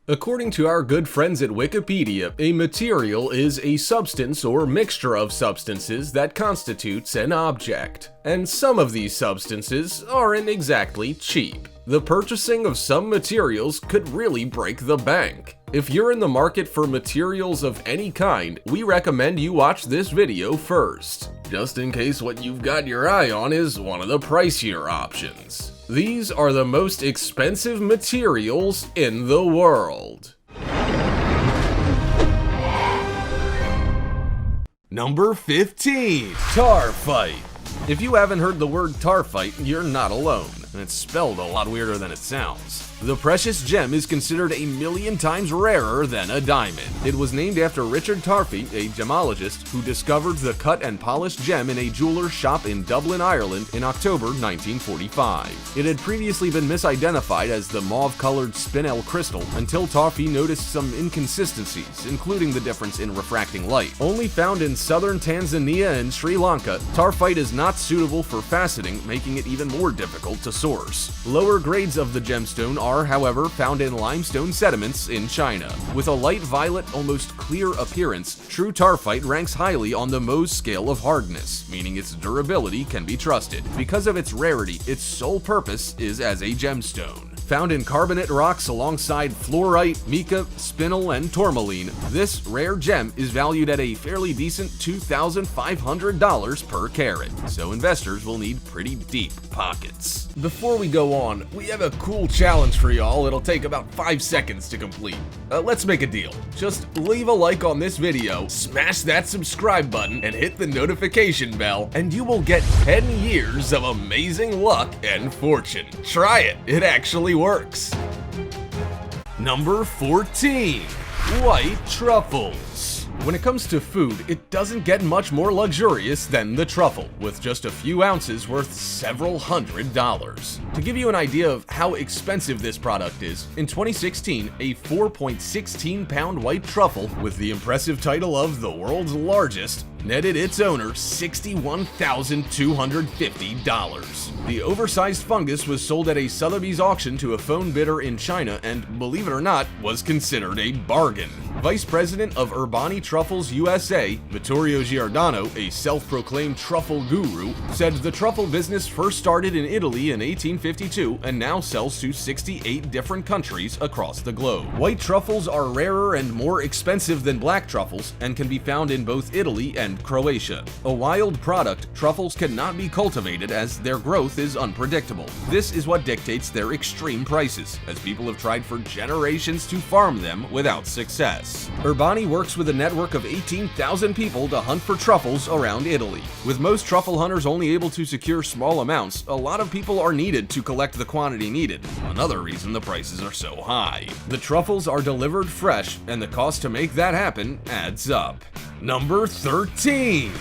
According to our good friends at Wikipedia, a material is a substance or mixture of substances that constitutes an object. And some of these substances aren't exactly cheap. The purchasing of some materials could really break the bank. If you're in the market for materials of any kind, we recommend you watch this video first, just in case what you've got your eye on is one of the pricier options. These are the most expensive materials in the world. Number 15. Tar fight. If you haven't heard the word tar fight, you're not alone, and it's spelled a lot weirder than it sounds. The precious gem is considered 1,000,000 times rarer than a diamond. It was named after Richard Tarfy, a gemologist who discovered the cut and polished gem in a jeweler's shop in Dublin, Ireland in October 1945. It had previously been misidentified as the mauve-colored spinel crystal until Tarfy noticed some inconsistencies, including the difference in refracting light. Only found in southern Tanzania and Sri Lanka, tarfite is not suitable for faceting, making it even more difficult to source. Lower grades of the gemstone are, however, found in limestone sediments in China. With a light violet, almost clear appearance, true tarfite ranks highly on the Mohs scale of hardness, meaning its durability can be trusted. Because of its rarity, its sole purpose is as a gemstone. Found in carbonate rocks alongside fluorite, mica, spinel, and tourmaline, this rare gem is valued at a fairly decent $2,500 per carat, so investors will need pretty deep pockets. Before we go on, we have a cool challenge for y'all. It'll take about 5 seconds to complete. Let's make a deal. Just leave a like on this video, smash that subscribe button, and hit the notification bell, and you will get 10 years of amazing luck and fortune. Try it, it actually works. Number 14. White truffles. When it comes to food, it doesn't get much more luxurious than the truffle, with just a few ounces worth several $100s. To give you an idea of how expensive this product is, in 2016, a 4.16-pound white truffle with the impressive title of the world's largest netted its owner $61,250. The oversized fungus was sold at a Sotheby's auction to a phone bidder in China and, believe it or not, was considered a bargain. Vice President of Urbani Truffles USA, Vittorio Giordano, a self-proclaimed truffle guru, said the truffle business first started in Italy in 1852 and now sells to 68 different countries across the globe. White truffles are rarer and more expensive than black truffles and can be found in both Italy and Croatia. A wild product, truffles cannot be cultivated as their growth is unpredictable. This is what dictates their extreme prices, as people have tried for generations to farm them without success. Urbani works with a network of 18,000 people to hunt for truffles around Italy. With most truffle hunters only able to secure small amounts, a lot of people are needed to collect the quantity needed. Another reason the prices are so high. The truffles are delivered fresh, and the cost to make that happen adds up. Number 13.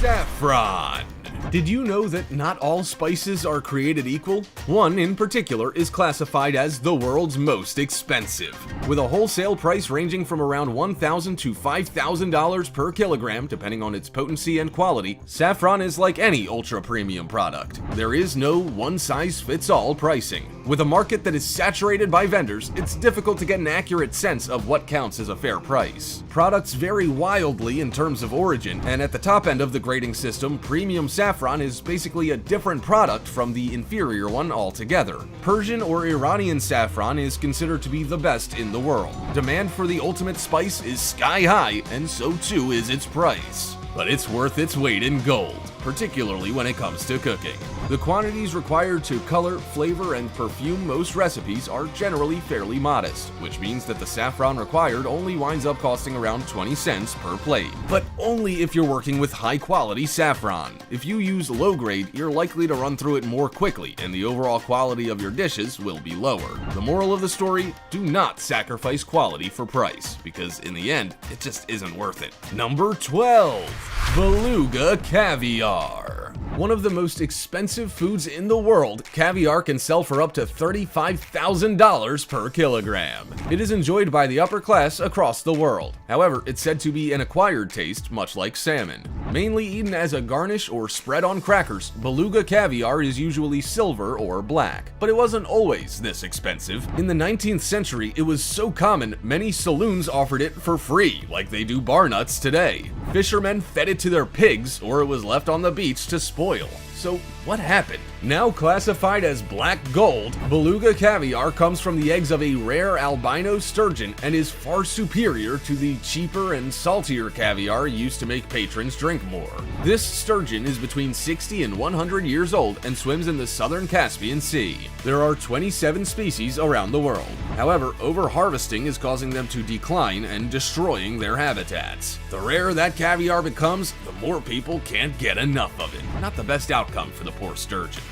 Saffron. Did you know that not all spices are created equal? One in particular is classified as the world's most expensive, with a wholesale price ranging from around $1,000 to $5,000 per kilogram depending on its potency and quality. Saffron is like any ultra-premium product. There is no one-size-fits-all pricing. With a market that is saturated by vendors, it's difficult to get an accurate sense of what counts as a fair price. Products vary wildly in terms of origin, and at the top end of the grading system, premium saffron is basically a different product from the inferior one altogether. Persian or Iranian saffron is considered to be the best in the world. Demand for the ultimate spice is sky high, and so too is its price. But it's worth its weight in gold, particularly when it comes to cooking. The quantities required to color, flavor, and perfume most recipes are generally fairly modest, which means that the saffron required only winds up costing around 20 cents per plate. But only if you're working with high-quality saffron. If you use low-grade, you're likely to run through it more quickly, and the overall quality of your dishes will be lower. The moral of the story, do not sacrifice quality for price, because in the end, it just isn't worth it. Number 12. Beluga caviar. One of the most expensive foods in the world, caviar can sell for up to $35,000 per kilogram. It is enjoyed by the upper class across the world. However, it's said to be an acquired taste, much like salmon. Mainly eaten as a garnish or spread on crackers, beluga caviar is usually silver or black. But it wasn't always this expensive. In the 19th century, it was so common, many saloons offered it for free, like they do bar nuts today. Fishermen fed it to their pigs, or it was left on the beach to spoil. So what happened? Now classified as black gold, beluga caviar comes from the eggs of a rare albino sturgeon and is far superior to the cheaper and saltier caviar used to make patrons drink more. This sturgeon is between 60 and 100 years old and swims in the southern Caspian Sea. There are 27 species around the world. However, over-harvesting is causing them to decline and destroying their habitats. The rarer that caviar becomes, the more people can't get enough of it. Not the best outcome for the poor sturgeon.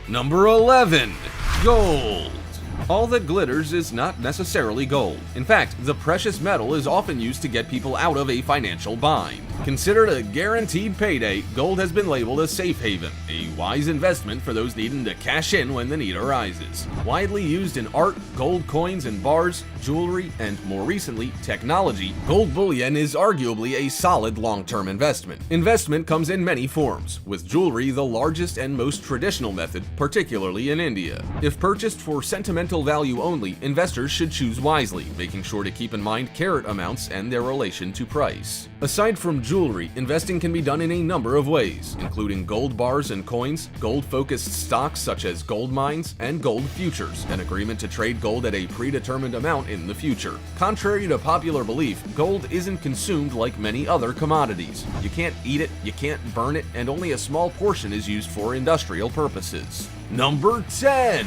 Number 11. Gold. All that glitters is not necessarily gold. In fact, the precious metal is often used to get people out of a financial bind. Considered a guaranteed payday, gold has been labeled a safe haven, a wise investment for those needing to cash in when the need arises. Widely used in art, gold coins in bars, jewelry, and more recently, technology, gold bullion is arguably a solid long-term investment. Investment comes in many forms, with jewelry the largest and most traditional method, particularly in India. If purchased for sentimental value only, investors should choose wisely, making sure to keep in mind carat amounts and their relation to price. Aside from jewelry, investing can be done in a number of ways, including gold bars and coins, gold-focused stocks such as gold mines, and gold futures, an agreement to trade gold at a predetermined amount in the future. Contrary to popular belief, gold isn't consumed like many other commodities. You can't eat it, you can't burn it, and only a small portion is used for industrial purposes. Number 10.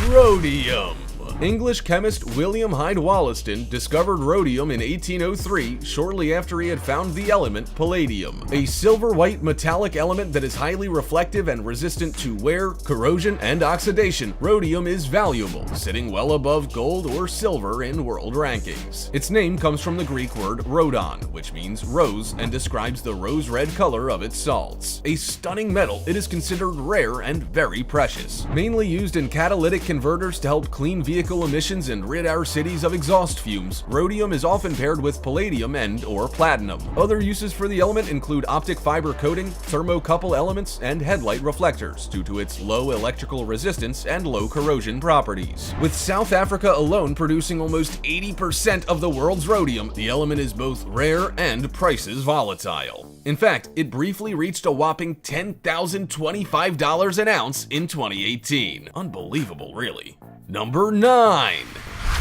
Rhodium. English chemist William Hyde Wollaston discovered rhodium in 1803, shortly after he had found the element palladium, a silver-white metallic element that is highly reflective and resistant to wear, corrosion, and oxidation. Rhodium is valuable, sitting well above gold or silver in world rankings. Its name comes from the Greek word rhodon, which means rose and describes the rose-red color of its salts. A stunning metal, it is considered rare and very precious. Mainly used in catalytic converters to help clean vehicle emissions and rid our cities of exhaust fumes, rhodium is often paired with palladium and/or platinum. Other uses for the element include optic fiber coating, thermocouple elements, and headlight reflectors due to its low electrical resistance and low corrosion properties. With South Africa alone producing almost 80% of the world's rhodium, the element is both rare and prices volatile. In fact, it briefly reached a whopping $10,025 an ounce in 2018. Unbelievable, really. Number 9.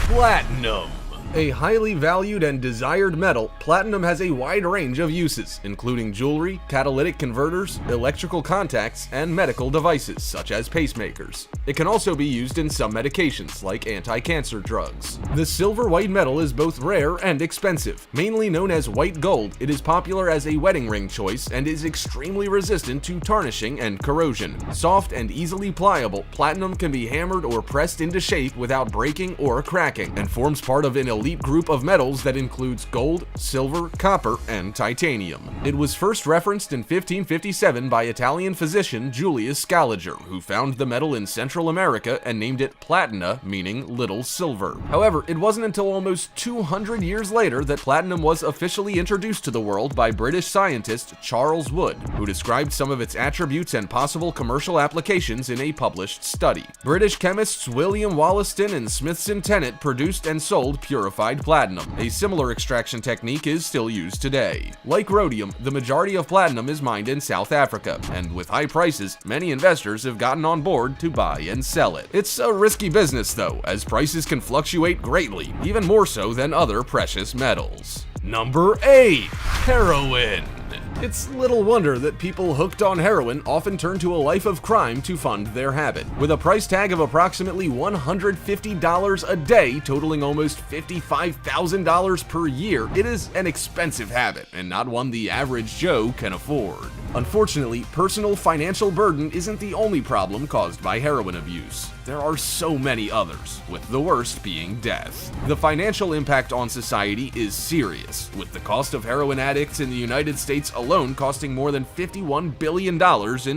Platinum. A highly valued and desired metal, platinum has a wide range of uses, including jewelry, catalytic converters, electrical contacts, and medical devices, such as pacemakers. It can also be used in some medications, like anti-cancer drugs. The silver-white metal is both rare and expensive. Mainly known as white gold, it is popular as a wedding ring choice and is extremely resistant to tarnishing and corrosion. Soft and easily pliable, platinum can be hammered or pressed into shape without breaking or cracking, and forms part of an elite group of metals that includes gold, silver, copper, and titanium. It was first referenced in 1557 by Italian physician Julius Scaliger, who found the metal in Central America and named it platina, meaning little silver. However, it wasn't until almost 200 years later that platinum was officially introduced to the world by British scientist Charles Wood, who described some of its attributes and possible commercial applications in a published study. British chemists William Wollaston and Smithson Tennant produced and sold purified platinum. A similar extraction technique is still used today. Like rhodium, the majority of platinum is mined in South Africa, and with high prices, many investors have gotten on board to buy and sell it. It's a risky business though, as prices can fluctuate greatly, even more so than other precious metals. Number 8. Heroin. It's little wonder that people hooked on heroin often turn to a life of crime to fund their habit. With a price tag of approximately $150 a day, totaling almost $55,000 per year, it is an expensive habit and not one the average Joe can afford. Unfortunately, personal financial burden isn't the only problem caused by heroin abuse. there are so many others, with the worst being death. The financial impact on society is serious, with the cost of heroin addicts in the United States alone costing more than $51 billion in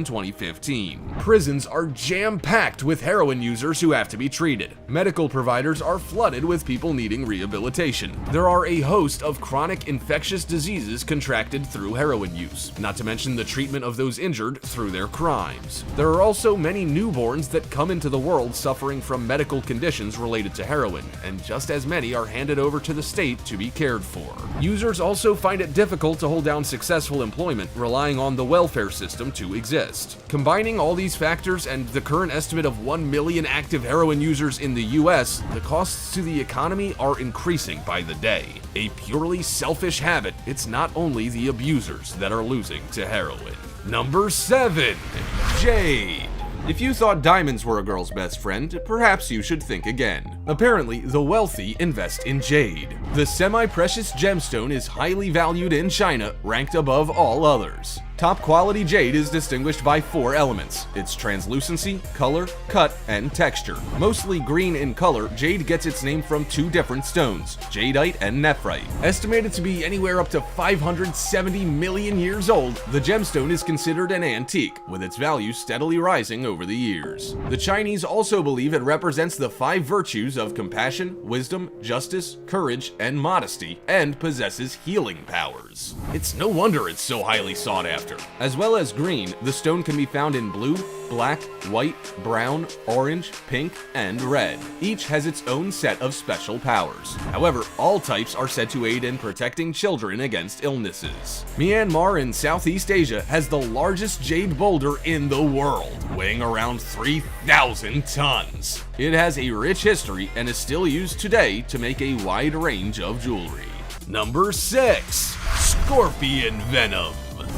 2015. Prisons are jam-packed with heroin users who have to be treated. Medical providers are flooded with people needing rehabilitation. There are a host of chronic infectious diseases contracted through heroin use, not to mention the treatment of those injured through their crimes. There are also many newborns that come into the world suffering from medical conditions related to heroin, and just as many are handed over to the state to be cared for. Users also find it difficult to hold down successful employment, relying on the welfare system to exist. Combining all these factors and the current estimate of 1 million active heroin users in the US, the costs to the economy are increasing by the day. A purely selfish habit, it's not only the abusers that are losing to heroin. Number 7. Jade. If you thought diamonds were a girl's best friend, perhaps you should think again. Apparently, the wealthy invest in jade. The semi-precious gemstone is highly valued in China, ranked above all others. Top quality jade is distinguished by 4 elements: its translucency, color, cut, and texture. Mostly green in color, jade gets its name from 2 different stones, jadeite and nephrite. Estimated to be anywhere up to 570 million years old, the gemstone is considered an antique, with its value steadily rising over the years. The Chinese also believe it represents the 5 virtues of compassion, wisdom, justice, courage, and modesty, and possesses healing powers. It's no wonder it's so highly sought after. As well as green, the stone can be found in blue, black, white, brown, orange, pink, and red. Each has its own set of special powers. However, all types are said to aid in protecting children against illnesses. Myanmar in Southeast Asia has the largest jade boulder in the world, weighing around 3,000 tons. It has a rich history and is still used today to make a wide range of jewelry. Number 6. Scorpion venom.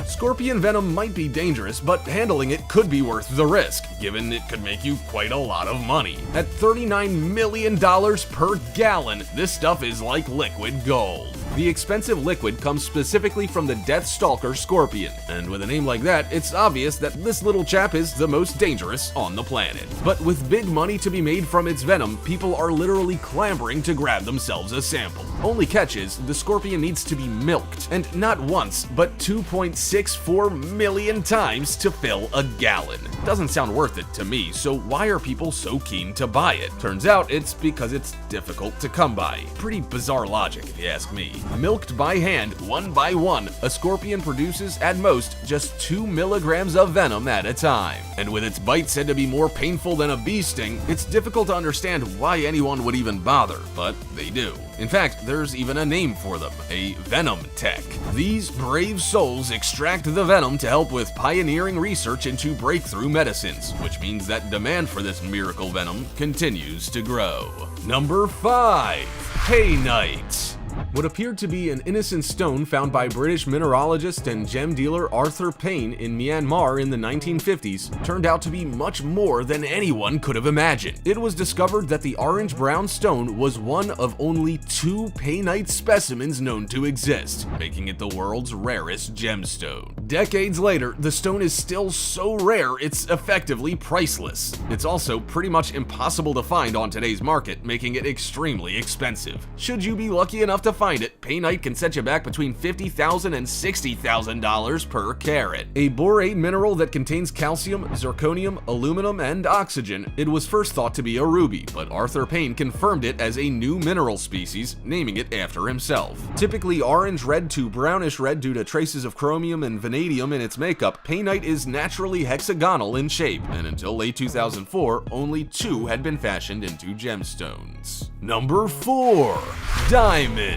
Scorpion venom might be dangerous, but handling it could be worth the risk, given it could make you quite a lot of money. At $39 million per gallon, this stuff is like liquid gold. The expensive liquid comes specifically from the Death Stalker scorpion, and with a name like that, it's obvious that this little chap is the most dangerous on the planet. But with big money to be made from its venom, people are literally clamoring to grab themselves a sample. Only catch is, the scorpion needs to be milked, and not once, but 2.64 million times to fill a gallon. Doesn't sound worth it to me, so why are people so keen to buy it? Turns out it's because it's difficult to come by. Pretty bizarre logic if you ask me. Milked by hand, one by one, a scorpion produces at most just 2 milligrams of venom at a time. And with its bite said to be more painful than a bee sting, it's difficult to understand why anyone would even bother, but they do. In fact, there's even a name for them, a venom tech. These brave souls extract the venom to help with pioneering research into breakthrough medicines, which means that demand for this miracle venom continues to grow. Number 5. Painite. What appeared to be an innocent stone found by British mineralogist and gem dealer Arthur Payne in Myanmar in the 1950s turned out to be much more than anyone could have imagined. It was discovered that the orange-brown stone was one of only 2 painite specimens known to exist, making it the world's rarest gemstone. Decades later, the stone is still so rare it's effectively priceless. It's also pretty much impossible to find on today's market, making it extremely expensive. Should you be lucky enough to find it, painite can set you back between $50,000 and $60,000 per carat. A borate mineral that contains calcium, zirconium, aluminum, and oxygen, it was first thought to be a ruby, but Arthur Payne confirmed it as a new mineral species, naming it after himself. Typically orange-red to brownish-red due to traces of chromium and vanadium in its makeup, painite is naturally hexagonal in shape, and until late 2004, only 2 had been fashioned into gemstones. Number 4. Diamond.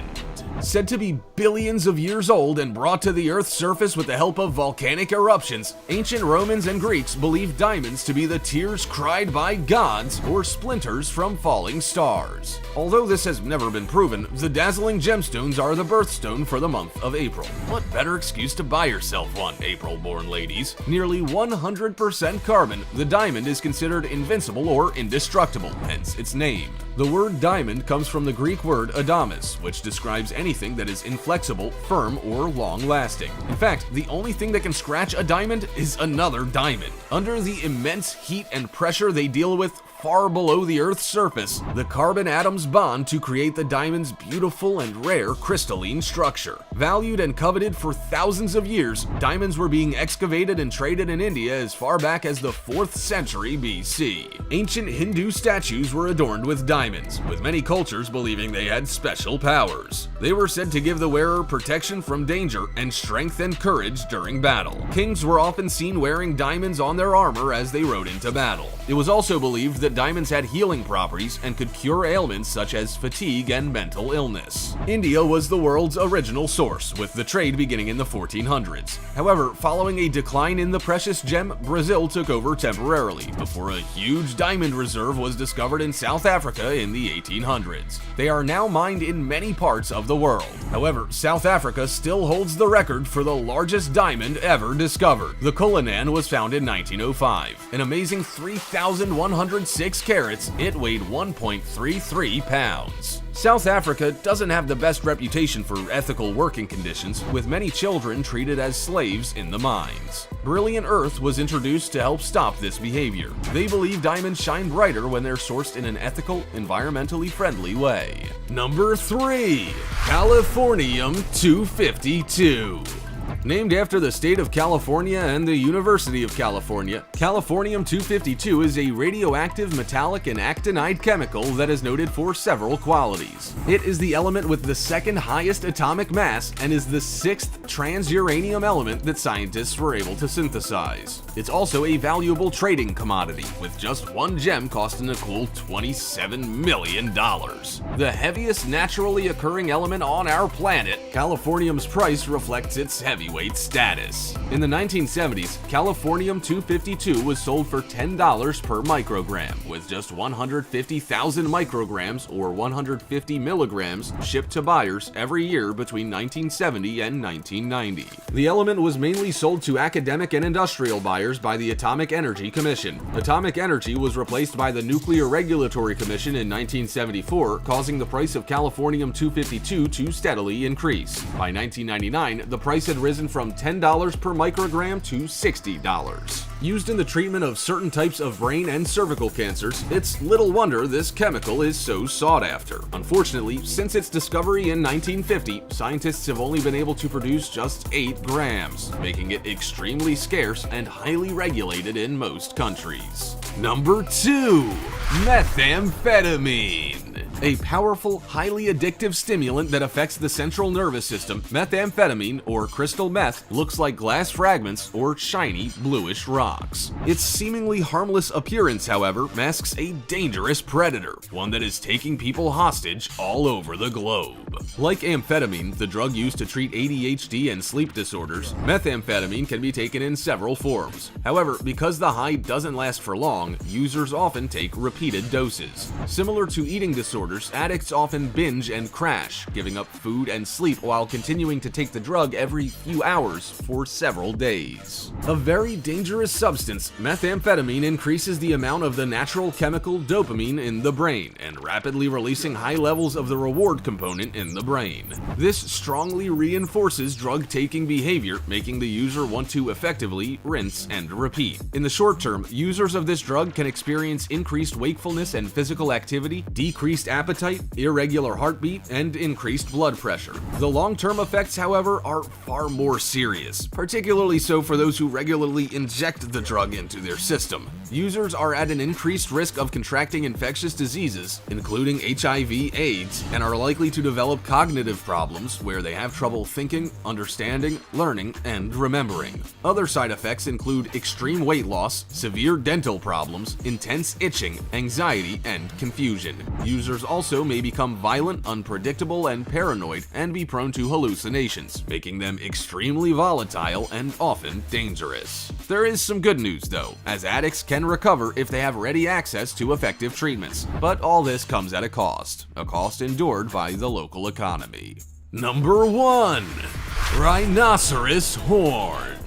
Said to be billions of years old and brought to the Earth's surface with the help of volcanic eruptions, ancient Romans and Greeks believed diamonds to be the tears cried by gods or splinters from falling stars. Although this has never been proven, the dazzling gemstones are the birthstone for the month of April. What better excuse to buy yourself one, April-born ladies? Nearly 100% carbon, the diamond is considered invincible or indestructible, hence its name. The word diamond comes from the Greek word adamas, which describes anything that is inflexible, firm, or long-lasting. In fact, the only thing that can scratch a diamond is another diamond. Under the immense heat and pressure they deal with, far below the Earth's surface, the carbon atoms bond to create the diamond's beautiful and rare crystalline structure. Valued and coveted for thousands of years, diamonds were being excavated and traded in India as far back as the 4th century BC. Ancient Hindu statues were adorned with diamonds, with many cultures believing they had special powers. They were said to give the wearer protection from danger and strength and courage during battle. Kings were often seen wearing diamonds on their armor as they rode into battle. It was also believed that diamonds had healing properties and could cure ailments such as fatigue and mental illness. India was the world's original source, with the trade beginning in the 1400s. However, following a decline in the precious gem, Brazil took over temporarily, before a huge diamond reserve was discovered in South Africa in the 1800s. They are now mined in many parts of the world. However, South Africa still holds the record for the largest diamond ever discovered. The Cullinan was found in 1905. An amazing 3,106 carats, it weighed 1.33 pounds. South Africa doesn't have the best reputation for ethical working conditions, with many children treated as slaves in the mines. Brilliant Earth was introduced to help stop this behavior. They believe diamonds shine brighter when they're sourced in an ethical, environmentally friendly way. Number 3. CALIFORNIUM 252. Named after the state of California and the University of California, Californium 252 is a radioactive metallic and actinide chemical that is noted for several qualities. It is the element with the second highest atomic mass and is the 6th transuranium element that scientists were able to synthesize. It's also a valuable trading commodity, with just one gem costing a cool $27 million. The heaviest naturally occurring element on our planet, Californium's price reflects its heavyweight status. In the 1970s, Californium 252 was sold for $10 per microgram, with just 150,000 micrograms or 150 milligrams shipped to buyers every year between 1970 and 1990. The element was mainly sold to academic and industrial buyers by the Atomic Energy Commission. Atomic Energy was replaced by the Nuclear Regulatory Commission in 1974, causing the price of Californium 252 to steadily increase. By 1999, the price had risen from $10 per microgram to $60. Used in the treatment of certain types of brain and cervical cancers, it's little wonder this chemical is so sought after. Unfortunately, since its discovery in 1950, scientists have only been able to produce just 8 grams, making it extremely scarce and highly regulated in most countries. Number 2. Methamphetamine. A powerful, highly addictive stimulant that affects the central nervous system, methamphetamine, or crystal meth, looks like glass fragments or shiny, bluish rocks. Its seemingly harmless appearance, however, masks a dangerous predator, one that is taking people hostage all over the globe. Like amphetamine, the drug used to treat ADHD and sleep disorders, methamphetamine can be taken in several forms. However, because the high doesn't last for long, users often take repeated doses. Similar to eating disorders, addicts often binge and crash, giving up food and sleep while continuing to take the drug every few hours for several days. A very dangerous substance, methamphetamine increases the amount of the natural chemical dopamine in the brain and rapidly releasing high levels of the reward component in the brain. This strongly reinforces drug-taking behavior, making the user want to effectively rinse and repeat. In the short term, users of this drug can experience increased wakefulness and physical activity, decreased appetite, irregular heartbeat, and increased blood pressure. The long-term effects, however, are far more serious, particularly so for those who regularly inject the drug into their system. Users are at an increased risk of contracting infectious diseases, including HIV/AIDS, and are likely to develop cognitive problems where they have trouble thinking, understanding, learning, and remembering. Other side effects include extreme weight loss, severe dental problems, intense itching, anxiety, and confusion. Users also may become violent, unpredictable, and paranoid, and be prone to hallucinations, making them extremely volatile and often dangerous. There is some good news though, as addicts can recover if they have ready access to effective treatments, but all this comes at a cost endured by the local economy. Number 1. Rhinoceros horn.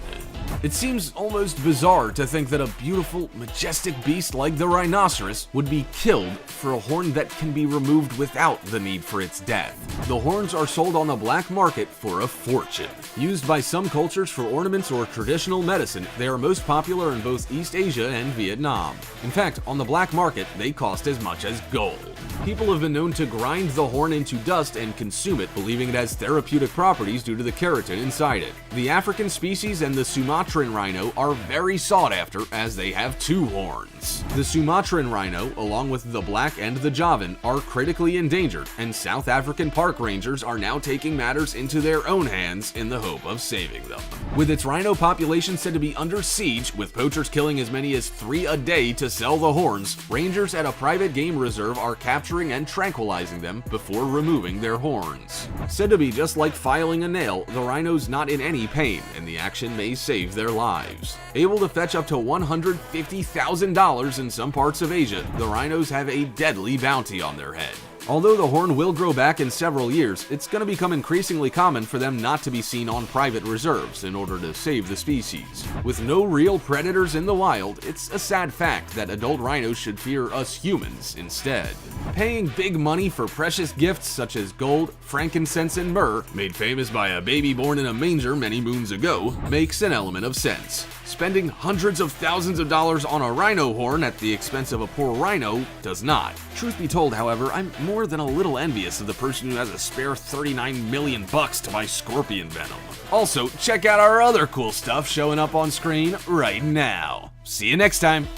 It seems almost bizarre to think that a beautiful, majestic beast like the rhinoceros would be killed for a horn that can be removed without the need for its death. The horns are sold on the black market for a fortune. Used by some cultures for ornaments or traditional medicine, they are most popular in both East Asia and Vietnam. In fact, on the black market, they cost as much as gold. People have been known to grind the horn into dust and consume it, believing it has therapeutic properties due to the keratin inside it. The African species and the Sumatran rhino are very sought after as they have two horns. The Sumatran rhino, along with the black and the Javan, are critically endangered, and South African park rangers are now taking matters into their own hands in the hope of saving them. With its rhino population said to be under siege, with poachers killing as many as 3 a day to sell the horns, rangers at a private game reserve are capturing and tranquilizing them before removing their horns. Said to be just like filing a nail, the rhino's not in any pain, and the action may save their lives. Able to fetch up to $150,000 in some parts of Asia, the rhinos have a deadly bounty on their head. Although the horn will grow back in several years, it's going to become increasingly common for them not to be seen on private reserves in order to save the species. With no real predators in the wild, it's a sad fact that adult rhinos should fear us humans instead. Paying big money for precious gifts such as gold, frankincense, and myrrh, made famous by a baby born in a manger many moons ago, makes an element of sense. Spending hundreds of thousands of dollars on a rhino horn at the expense of a poor rhino does not. Truth be told, however, I'm more than a little envious of the person who has a spare $39 million to buy scorpion venom. Also, check out our other cool stuff showing up on screen right now. See you next time!